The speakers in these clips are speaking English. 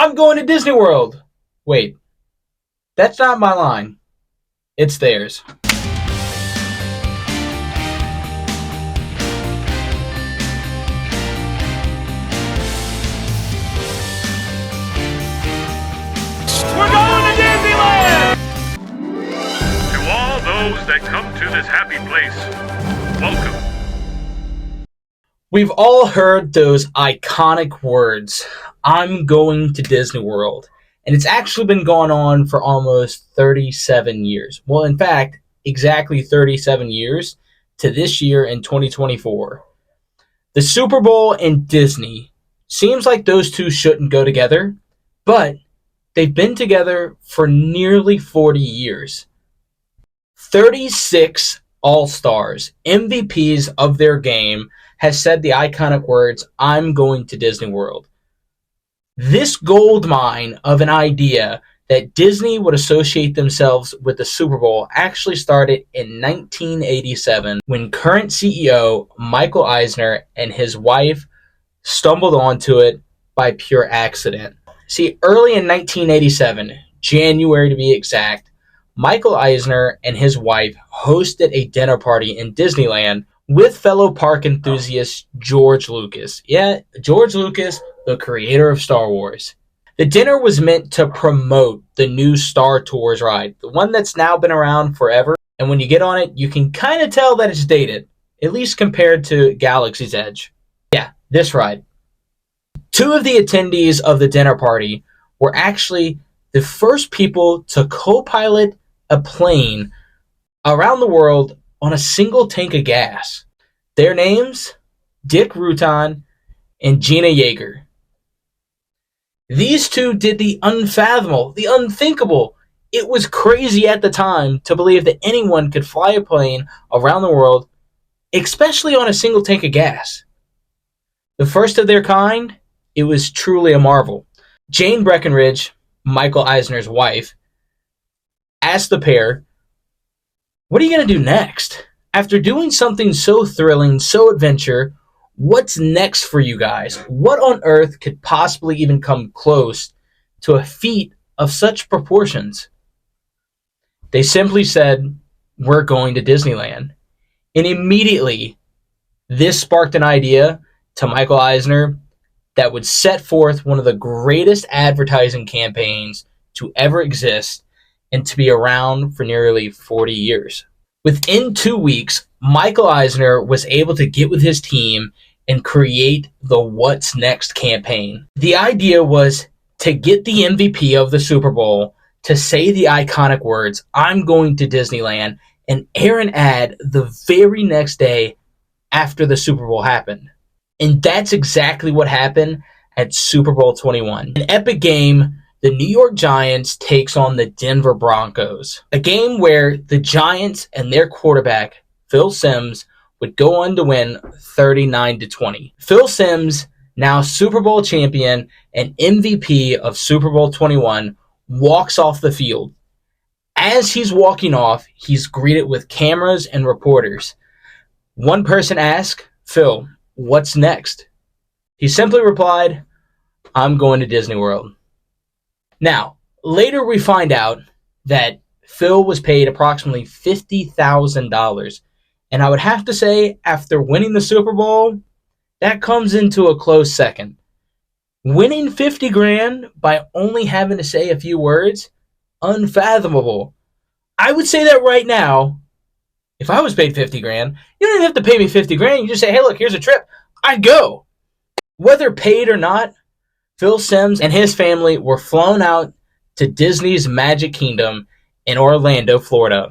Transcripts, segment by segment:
I'm going to Disney World. Wait, that's not my line. It's theirs. We're going to Disneyland! To all those that come to this happy place, welcome. We've all heard those iconic words, I'm going to Disney World. And it's actually been going on for almost 37 years. Well, in fact, exactly 37 years to this year in 2024. The Super Bowl and Disney seems like those two shouldn't go together, but they've been together for nearly 40 years. 36 All-Stars, MVPs of their game, has said the iconic words, I'm going to Disney World. This gold mine of an idea that Disney would associate themselves with the Super Bowl actually started in 1987 when current CEO Michael Eisner and his wife stumbled onto it by pure accident. See, early in 1987, January to be exact, Michael Eisner and his wife hosted a dinner party in Disneyland with fellow park enthusiast George Lucas. Yeah, George Lucas, the creator of Star Wars. The dinner was meant to promote the new Star Tours ride, the one that's now been around forever. And when you get on it, you can kind of tell that it's dated, at least compared to Galaxy's Edge. Yeah, this ride. Two of the attendees of the dinner party were actually the first people to co-pilot a plane around the world on a single tank of gas. Their names, Dick Rutan and Gina Yeager. These two did the unfathomable, the unthinkable. It was crazy at the time to believe that anyone could fly a plane around the world, especially on a single tank of gas. The first of their kind, it was truly a marvel. Jane Breckenridge, Michael Eisner's wife, asked the pair, what are you going to do next? After doing something so thrilling, so adventure, what's next for you guys? What on earth could possibly even come close to a feat of such proportions? They simply said, we're going to Disneyland. And immediately, this sparked an idea to Michael Eisner that would set forth one of the greatest advertising campaigns to ever exist and to be around for nearly 40 years. Within 2 weeks, Michael Eisner was able to get with his team and create the What's Next campaign. The idea was to get the MVP of the Super Bowl to say the iconic words, I'm going to Disneyland, and air an ad the very next day after the Super Bowl happened. And that's exactly what happened at Super Bowl 21. An epic game, the New York Giants takes on the Denver Broncos. A game where the Giants and their quarterback, Phil Simms, would go on to win 39-20. Phil Simms, now Super Bowl champion and MVP of Super Bowl 21, walks off the field. As he's walking off, he's greeted with cameras and reporters. One person asked, Phil, what's next? He simply replied, I'm going to Disney World. Now, later we find out that Phil was paid approximately $50,000. And I would have to say, after winning the Super Bowl, that comes into a close second. Winning 50 grand by only having to say a few words, unfathomable. I would say that right now, if I was paid 50 grand, you don't even have to pay me 50 grand. You just say, hey, look, here's a trip. I'd go. Whether paid or not, Phil Simms and his family were flown out to Disney's Magic Kingdom in Orlando, Florida,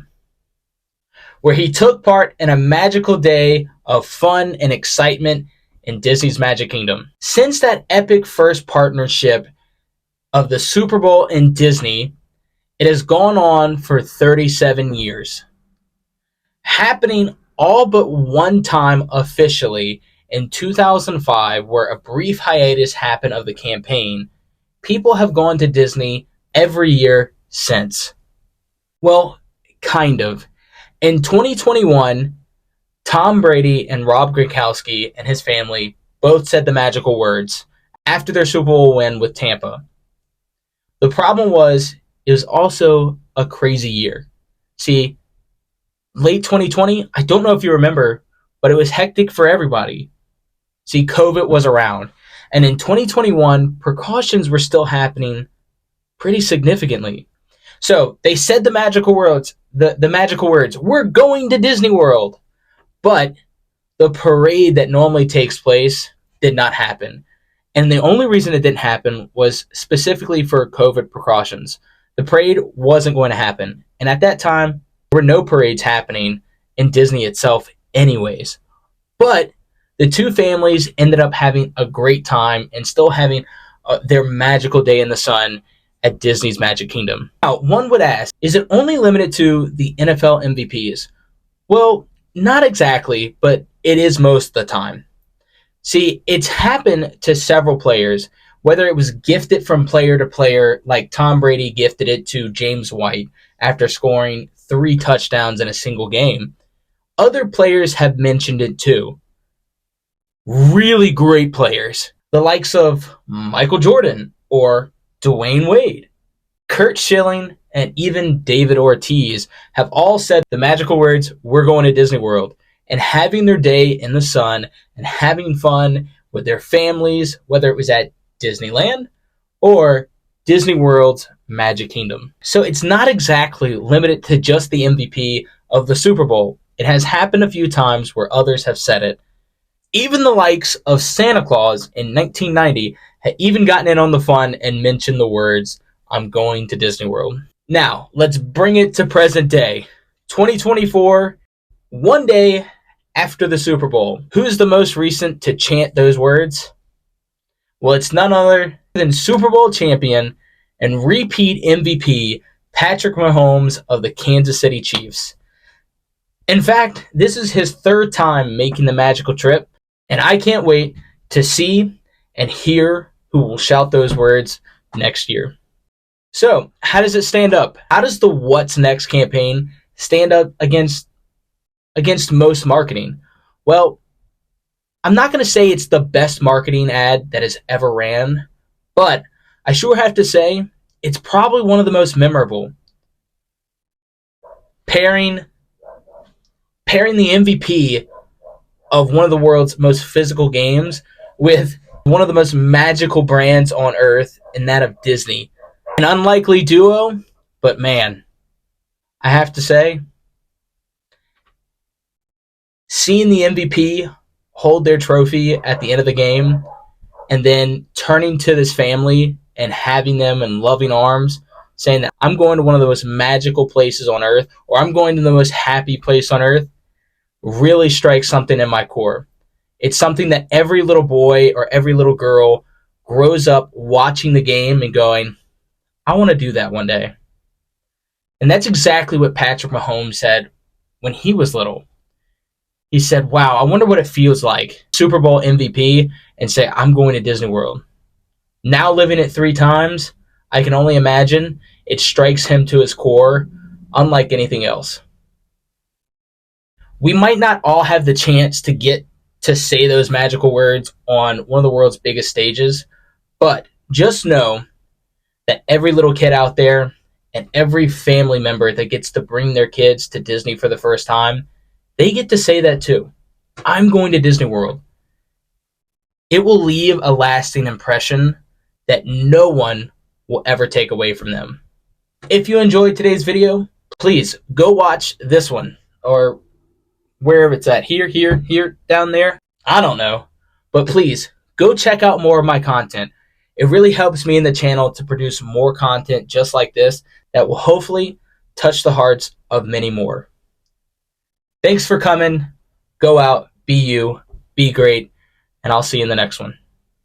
where he took part in a magical day of fun and excitement in Disney's Magic Kingdom. Since that epic first partnership of the Super Bowl and Disney, it has gone on for 37 years, happening all but one time officially in 2005, where a brief hiatus happened of the campaign. People have gone to Disney every year since. Well, kind of. In 2021, Tom Brady and Rob Gronkowski and his family both said the magical words after their Super Bowl win with Tampa. The problem was it was also a crazy year. See, late 2020, I don't know if you remember, but it was hectic for everybody. See, COVID was around. And in 2021, precautions were still happening pretty significantly. So they said the magical words, we're going to Disney World. But the parade that normally takes place did not happen. And the only reason it didn't happen was specifically for COVID precautions. The parade wasn't going to happen. And at that time, there were no parades happening in Disney itself anyways. But the two families ended up having a great time and still having their magical day in the sun at Disney's Magic Kingdom. Now, one would ask, is it only limited to the NFL MVPs? Well, not exactly, but it is most of the time. See, it's happened to several players, whether it was gifted from player to player, like Tom Brady gifted it to James White after scoring 3 touchdowns in a single game. Other players have mentioned it too. Really great players, the likes of Michael Jordan or Dwayne Wade, Kurt Schilling, and even David Ortiz have all said the magical words, we're going to Disney World, and having their day in the sun and having fun with their families, whether it was at Disneyland or Disney World's Magic Kingdom. So it's not exactly limited to just the MVP of the Super Bowl. It has happened a few times where others have said it. Even the likes of Santa Claus in 1990 had even gotten in on the fun and mentioned the words, I'm going to Disney World. Now, let's bring it to present day. 2024, one day after the Super Bowl. Who's the most recent to chant those words? Well, it's none other than Super Bowl champion and repeat MVP Patrick Mahomes of the Kansas City Chiefs. In fact, this is his 3rd time making the magical trip, and I can't wait to see and hear who will shout those words next year. So, how does it stand up? How does the What's Next campaign stand up against most marketing? Well, I'm not going to say it's the best marketing ad that has ever ran, but I sure have to say it's probably one of the most memorable. Pairing the MVP of one of the world's most physical games with one of the most magical brands on earth, and that of Disney. An unlikely duo, but man, I have to say, seeing the MVP hold their trophy at the end of the game and then turning to this family and having them in loving arms, saying that I'm going to one of the most magical places on earth, or I'm going to the most happy place on earth, really strikes something in my core. It's something that every little boy or every little girl grows up watching the game and going, I want to do that one day. And that's exactly what Patrick Mahomes said when he was little. He said, wow, I wonder what it feels like, Super Bowl MVP, and say, I'm going to Disney World. Now living it 3 times, I can only imagine it strikes him to his core, unlike anything else. We might not all have the chance to get to say those magical words on one of the world's biggest stages, but just know that every little kid out there and every family member that gets to bring their kids to Disney for the first time, they get to say that too. I'm going to Disney World. It will leave a lasting impression that no one will ever take away from them. If you enjoyed today's video, please go watch this one, or wherever it's at, here, down there. I don't know. But please, go check out more of my content. It really helps me in the channel to produce more content just like this that will hopefully touch the hearts of many more. Thanks for coming. Go out, be you, be great, and I'll see you in the next one.